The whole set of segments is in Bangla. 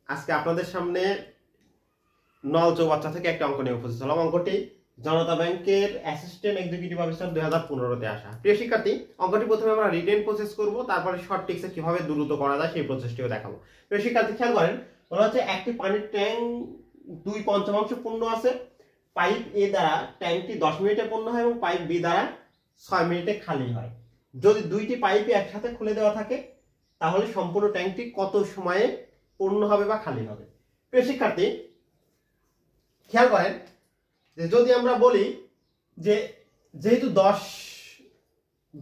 আজকে আপনাদের সামনে নল চৌবাচ্চা থেকে একটা অঙ্ক নিয়ে উপস্থিত হলাম। অঙ্কটি জনতা ব্যাংকের অ্যাসিস্ট্যান্ট এক্সিকিউটিভ অফিসার 2015-তে আসা। প্রিয় শিক্ষার্থী, অঙ্কটি প্রথমে আমরা রিটেন প্রসেস করব, তারপরে শর্ট টিক্সে কিভাবে দ্রুত করা যায় সেই প্রসেসটিও দেখাবো। প্রিয় শিক্ষার্থী, খেয়াল করেন, বলা হচ্ছে একটি পানির ট্যাঙ্ক 2/5 পূর্ণ আছে। পাইপ এ দ্বারা ট্যাঙ্কটি 10 মিনিটে পূর্ণ হয় এবং পাইপ বি দ্বারা 6 মিনিটে খালি হয়। যদি দুইটি পাইপই একসাথে খুলে দেওয়া থাকে তাহলে সম্পূর্ণ ট্যাঙ্কটি কত সময়ে পূর্ণ হবে বা খালি হবে। প্রিয় শিক্ষার্থী, খেয়াল করেন যে যদি আমরা বলি যে যেহেতু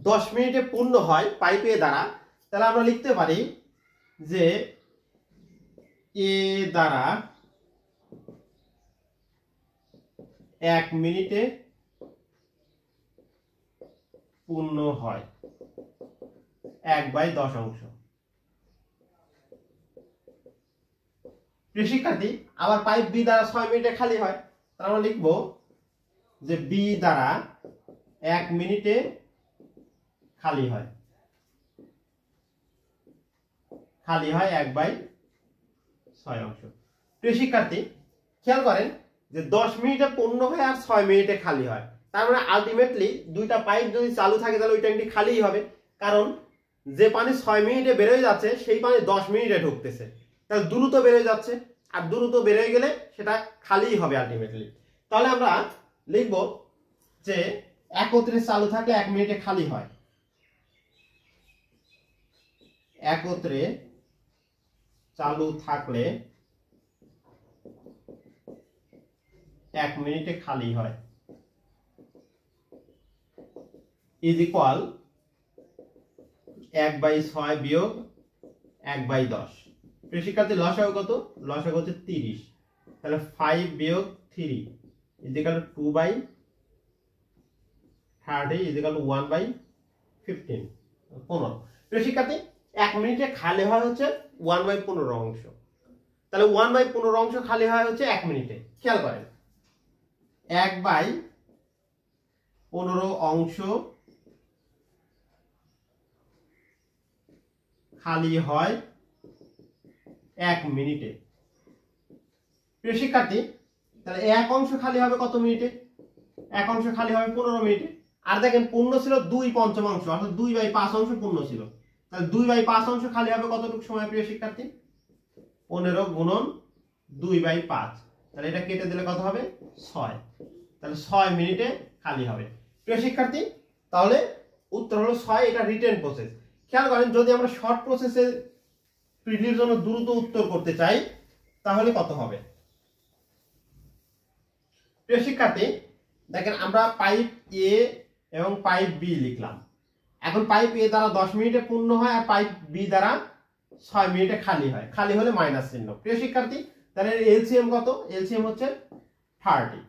10 মিনিটে পূর্ণ হয় পাইপ এ দ্বারা, তাহলে আমরা লিখতে পারি যে এ দ্বারা 1 মিনিটে পূর্ণ হয় 1/10 অংশ। প্রিয় শিক্ষার্থী, আবার পাইপ বি দ্বারা 6 মিনিটে খালি হয়, তাহলে আমরা লিখবো যে বি দ্বারা 1 মিনিটে খালি হয় 1/6 অংশ। প্রিয় শিক্ষার্থী, খেয়াল করেন যে 10 মিনিটে পূর্ণ হয় আর 6 মিনিটে খালি হয়, তার মানে আলটিমেটলি দুইটা পাইপ যদি চালু থাকে তাহলে ওই ট্যাঙ্কটি খালিই হবে, কারণ যে পানি 6 মিনিটে বেরোয় যাচ্ছে সেই পানি 10 মিনিটে ঢুকতেছে, তাহলে দ্রুত বেরোয় যাচ্ছে, আর দ্রুত বেরোয় গেলে সেটা খালিই হবে আলটিমেটলি। তাহলে আমরা লিখব যে একত্রে চালু থাকলে 1 মিনিটে খালি হয়, একত্রে চালু থাকলে 1 মিনিটে খালি হয় ইজ ইকুয়াল 1/6 বিয়োগ 1/10। প্রিয় শিক্ষার্থী, লসাগু কত? লসাগু হচ্ছে 30, তাহলে 5 বিয়োগ 3 ইজ ইকুয়াল 2/30 ইজ ইকুয়াল 1/15, 15। প্রিয় শিক্ষার্থী, 1 মিনিটে খালি হয় হচ্ছে 1/15 অংশ, তাহলে 1/15 অংশ খালি হয় হচ্ছে 1 মিনিটে। খেয়াল করেন, 1/15 অংশ খালি হয় 1 মিনিটে। প্রিয় শিক্ষার্থী, তাহলে 1 অংশ খালি হবে কত মিনিটে? 1 অংশ খালি হবে 15 মিনিটে। আর দেখেন, পূর্ণ ছিল 2/5 অংশ, অর্থাৎ 2/5 অংশ পূর্ণ ছিল, তাহলে 2/5 অংশ খালি হবে কতটুকু সময়? প্রিয় শিক্ষার্থী, 15 গুণন 2/5, তাহলে এটা কেটে দিলে কত হবে? 6, তাহলে 6 মিনিটে খালি হবে। প্রিয় শিক্ষার্থী, তাহলে উত্তর হলো 6, এটা রিটেন প্রসেস। খেয়াল করেন, যদি আমরা শর্ট প্রসেসে প্রিলির জন্য দ্রুত উত্তর করতে চাই তাহলে কত হবে? প্রিয় শিক্ষার্থী, দেখেন, আমরা পাইপ এ এবং পাইপ বি লিখলাম। এখন পাইপ এ দ্বারা 10 মিনিটে পূর্ণ হয় আর পাইপ বি দ্বারা 6 মিনিটে খালি হয়, খালি হলে মাইনাস চিহ্ন। প্রিয় শিক্ষার্থী, তাহলে এলসিএম কত? এলসিএম হচ্ছে 30।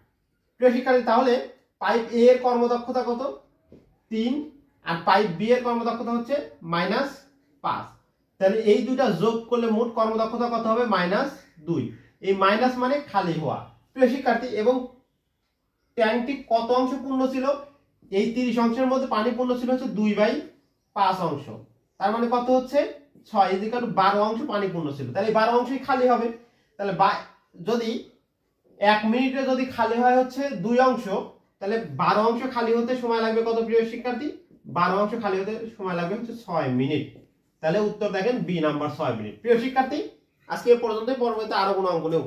প্রিয় শিক্ষার্থী, তাহলে পাইপ এ এর কর্মদক্ষতা কত? 3, আর পাইপ বি এর কর্মদক্ষতা হচ্ছে -5, তাহলে এই দুইটা যোগ করলে মোট কর্মদক্ষতা কত হবে? -2। এই মাইনাস মানে খালি হওয়া। প্রিয় শিক্ষার্থী, এবং ট্যাঙ্কটি কত অংশ পূর্ণ ছিল? এই 30 অংশের মধ্যে পানি পূর্ণ ছিল হচ্ছে 2/5 অংশ, তার মানে কত হচ্ছে? 6 ইজ ইকুয়াল টু 12 অংশ পানি পূর্ণ ছিল, তাহলে 12 অংশই খালি হবে। তাহলে যদি 1 মিনিটে যদি খালি হয় হচ্ছে 2 অংশ, তাহলে 12 অংশ খালি হতে সময় লাগবে কত? প্রিয় শিক্ষার্থী, 12 অংশ খালি হতে সময় লাগবে হচ্ছে 6 মিনিট। তাহলে উত্তর দেখেন বি নাম্বার 6 মিনিট। প্রিয় শিক্ষার্থী, আজকে এ পর্যন্তই, পরবর্তীতে আরো কোনো অঙ্ক নিয়ে